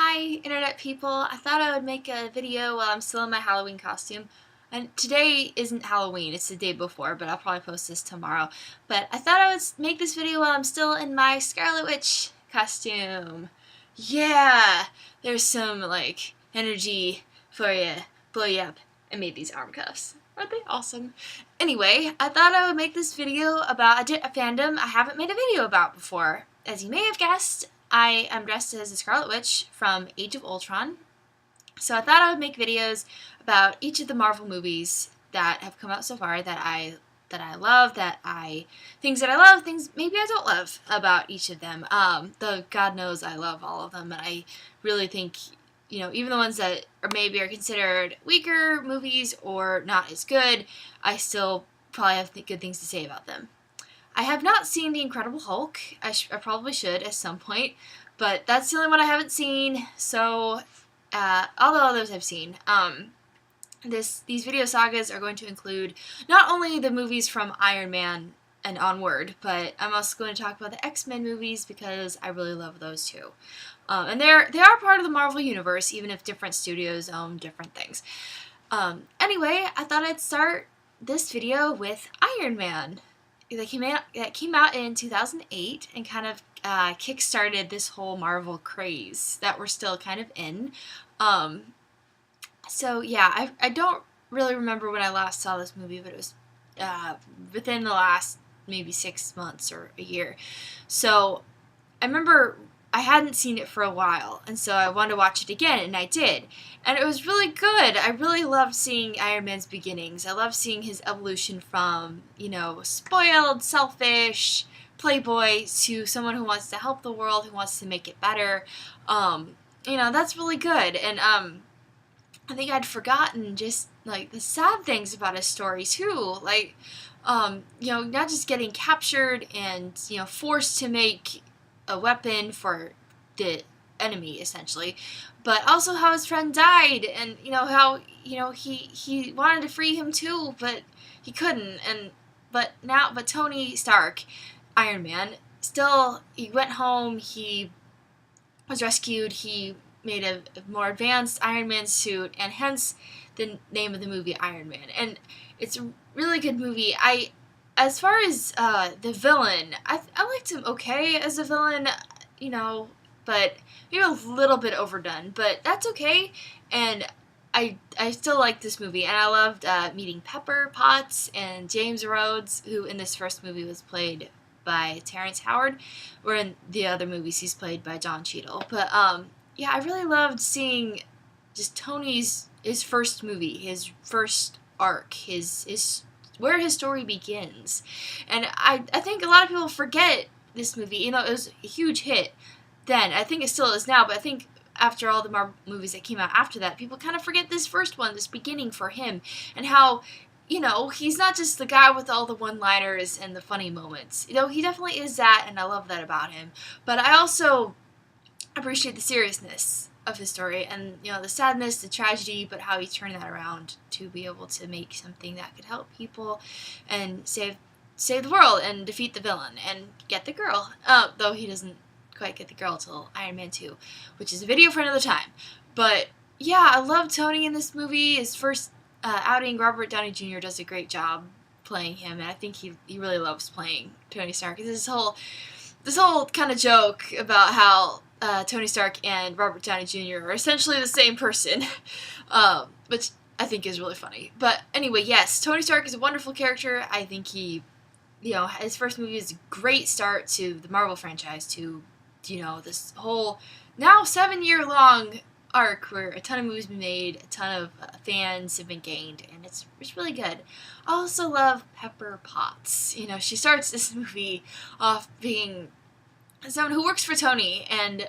Hi, internet people. I thought I would make a video while I'm still in my Halloween costume. And today isn't Halloween, it's the day before, but I'll probably post this tomorrow. But I thought I would make this video while I'm still in my Scarlet Witch costume. Yeah! There's some, energy for you. Blow you up. I made these arm cuffs. Aren't they awesome? Anyway, I thought I would make this video about a fandom I haven't made a video about before. As you may have guessed, I am dressed as the Scarlet Witch from Age of Ultron. So I thought I would make videos about each of the Marvel movies that have come out so far that I love, things that I love, things maybe I don't love about each of them. Though God knows I love all of them, and I really think, even the ones that are considered weaker movies or not as good, I still probably have good things to say about them. I have not seen The Incredible Hulk. I probably should at some point, but that's the only one I haven't seen, so all the others I've seen. These video sagas are going to include not only the movies from Iron Man and onward, but I'm also going to talk about the X-Men movies because I really love those too. And they are part of the Marvel Universe, even if different studios own different things. Anyway, I thought I'd start this video with Iron Man. That came out in 2008 and kind of kick-started this whole Marvel craze that we're still kind of in. So yeah, I don't really remember when I last saw this movie, but it was within the last maybe 6 months or a year. So I remember I hadn't seen it for a while, and so I wanted to watch it again, and I did. And it was really good. I really loved seeing Iron Man's beginnings. I loved seeing his evolution from, spoiled, selfish playboy to someone who wants to help the world, who wants to make it better. That's really good. And I think I'd forgotten just, the sad things about his story, too. Not just getting captured and, forced to make a weapon for the enemy, essentially, but also how his friend died, and how he wanted to free him too, but he couldn't, but Tony Stark, Iron Man, still, he went home, he was rescued, he made a more advanced Iron Man suit, and hence the name of the movie Iron Man. And it's a really good movie. As far as the villain, I liked him okay as a villain, but maybe a little bit overdone, but that's okay. And I still like this movie, and I loved meeting Pepper Potts and James Rhodes, who in this first movie was played by Terrence Howard, where in the other movies he's played by Don Cheadle. But yeah, I really loved seeing just his first movie, his first arc, his where his story begins. And I think a lot of people forget this movie. It was a huge hit then. I think it still is now, but I think after all the Marvel movies that came out after that, people kind of forget this first one, this beginning for him, and how, he's not just the guy with all the one-liners and the funny moments. He definitely is that, and I love that about him. But I also appreciate the seriousness of his story, and the sadness, the tragedy, but how he turned that around to be able to make something that could help people and save the world and defeat the villain and get the girl. Though he doesn't quite get the girl till Iron Man 2, which is a video for another time. But yeah, I love Tony in this movie. His first outing, Robert Downey Jr. does a great job playing him, and I think he really loves playing Tony Stark. This whole kind of joke about how Tony Stark and Robert Downey Jr. are essentially the same person, which I think is really funny. But anyway, yes, Tony Stark is a wonderful character. I think his first movie is a great start to the Marvel franchise, to, this whole now 7-year-long arc where a ton of movies have been made, a ton of fans have been gained, and it's really good. I also love Pepper Potts. She starts this movie off being someone who works for Tony, and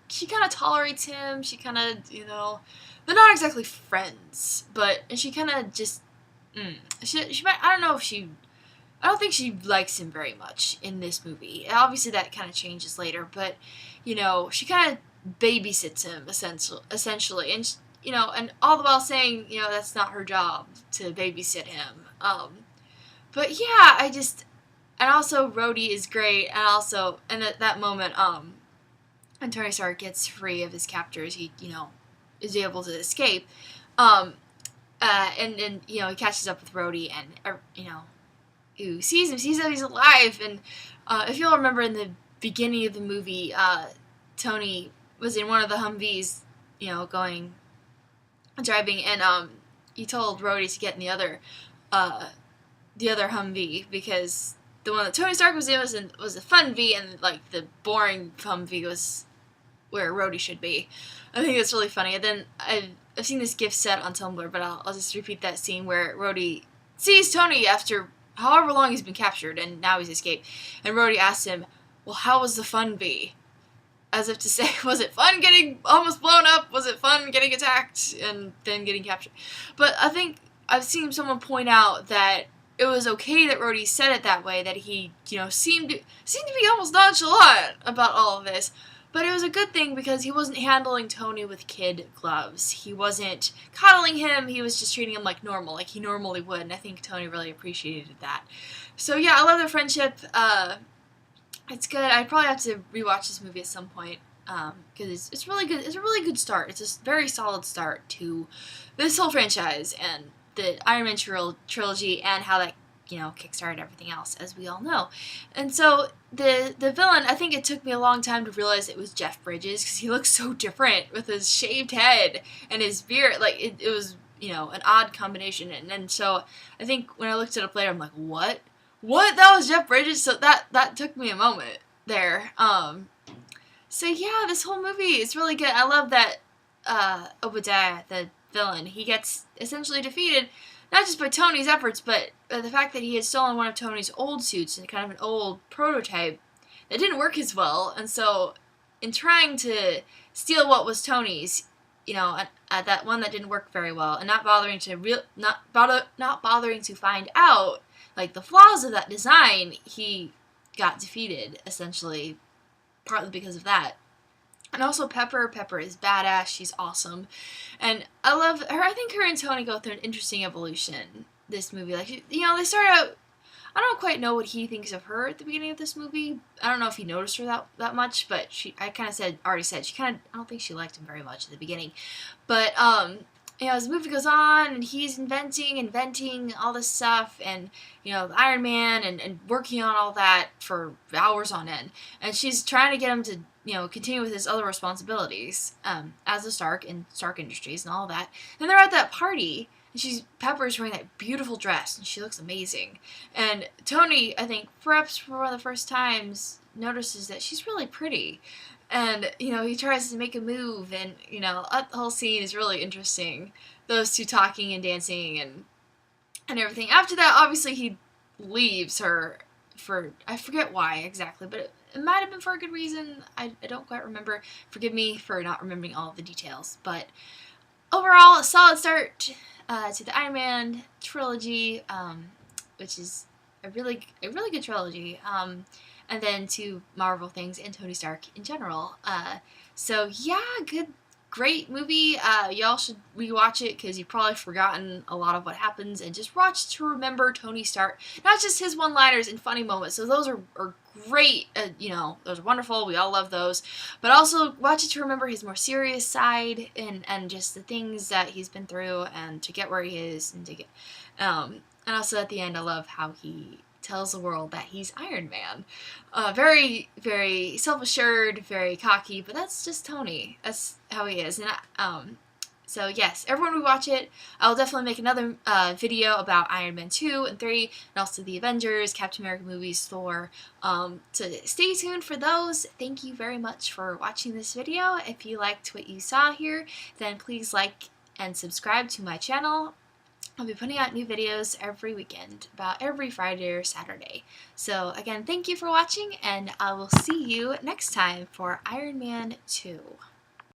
she kind of tolerates him. She kind of, they're not exactly friends, but she kind of just she might, I don't think she likes him very much in this movie. Obviously that kind of changes later, but she kind of babysits him essentially, and and all the while saying that's not her job to babysit him. But yeah, and also Rhodey is great, and also, and at that moment, and Tony Stark gets free of his captors, he, is able to escape. Um, and he catches up with Rhodey, and who sees him, sees that he's alive. And if you'll remember, in the beginning of the movie, Tony was in one of the Humvees, driving, and he told Rhodey to get in the other Humvee, because the one that Tony Stark was in was a fun V, and like the boring Humvee was where Rhodey should be. I think that's really funny. And then I've seen this GIF set on Tumblr, but I'll just repeat that scene where Rhodey sees Tony after however long he's been captured, and now he's escaped. And Rhodey asks him, "Well, how was the fun V?" As if to say, was it fun getting almost blown up? Was it fun getting attacked and then getting captured? But I think I've seen someone point out that it was okay that Rhodey said it that way, that he, seemed to be almost nonchalant about all of this. But it was a good thing, because he wasn't handling Tony with kid gloves. He wasn't coddling him. He was just treating him like normal, like he normally would. And I think Tony really appreciated that. So yeah, I love their friendship. It's good. I'd probably have to rewatch this movie at some point, because it's really good. It's a really good start. It's a very solid start to this whole franchise and the Iron Man trilogy, and how that kickstarted everything else, as we all know. And so the villain, I think it took me a long time to realize it was Jeff Bridges, because he looks so different with his shaved head and his beard. Like it was an odd combination. And then so I think when I looked it up later, I'm like, what? That was Jeff Bridges? So that took me a moment there. So yeah, this whole movie is really good. I love that Obadiah, the villain, he gets essentially defeated, not just by Tony's efforts, but the fact that he had stolen one of Tony's old suits, and kind of an old prototype that didn't work as well. And so in trying to steal what was Tony's, that one that didn't work very well, and not bothering to find out like the flaws of that design, he got defeated, essentially, partly because of that. And also Pepper. Pepper is badass. She's awesome. And I love her. I think her and Tony go through an interesting evolution, this movie. Like, they start out, I don't quite know what he thinks of her at the beginning of this movie. I don't know if he noticed her that much, but I kind of already said, I don't think she liked him very much at the beginning. But, as the movie goes on, and he's inventing all this stuff, and, the Iron Man, and working on all that for hours on end. And she's trying to get him to, continue with his other responsibilities, as a Stark in Stark Industries and all that. And they're at that party, and Pepper's wearing that beautiful dress, and she looks amazing. And Tony, I think, perhaps for one of the first times, notices that she's really pretty. And, he tries to make a move, and, that whole scene is really interesting. Those two talking and dancing and everything. After that, obviously, he leaves her for, I forget why exactly, but it might have been for a good reason. I don't quite remember. Forgive me for not remembering all of the details. But overall, a solid start to the Iron Man trilogy, which is a really good trilogy. And then to Marvel things and Tony Stark in general. So yeah, great movie. Y'all should rewatch it, because you've probably forgotten a lot of what happens, and just watch to remember Tony Stark. Not just his one-liners and funny moments. So those are great. Those are wonderful. We all love those. But also watch it to remember his more serious side, and just the things that he's been through, and to get where he is, and to get. And also at the end, I love how he tells the world that he's Iron Man. Very, very self-assured, very cocky, but that's just Tony. That's how he is. And so yes, everyone rewatch it. I'll definitely make another video about Iron Man 2 and 3, and also the Avengers, Captain America movies, Thor. So stay tuned for those. Thank you very much for watching this video. If you liked what you saw here, then please like and subscribe to my channel. I'll be putting out new videos every weekend, about every Friday or Saturday. So again, thank you for watching, and I will see you next time for Iron Man 2.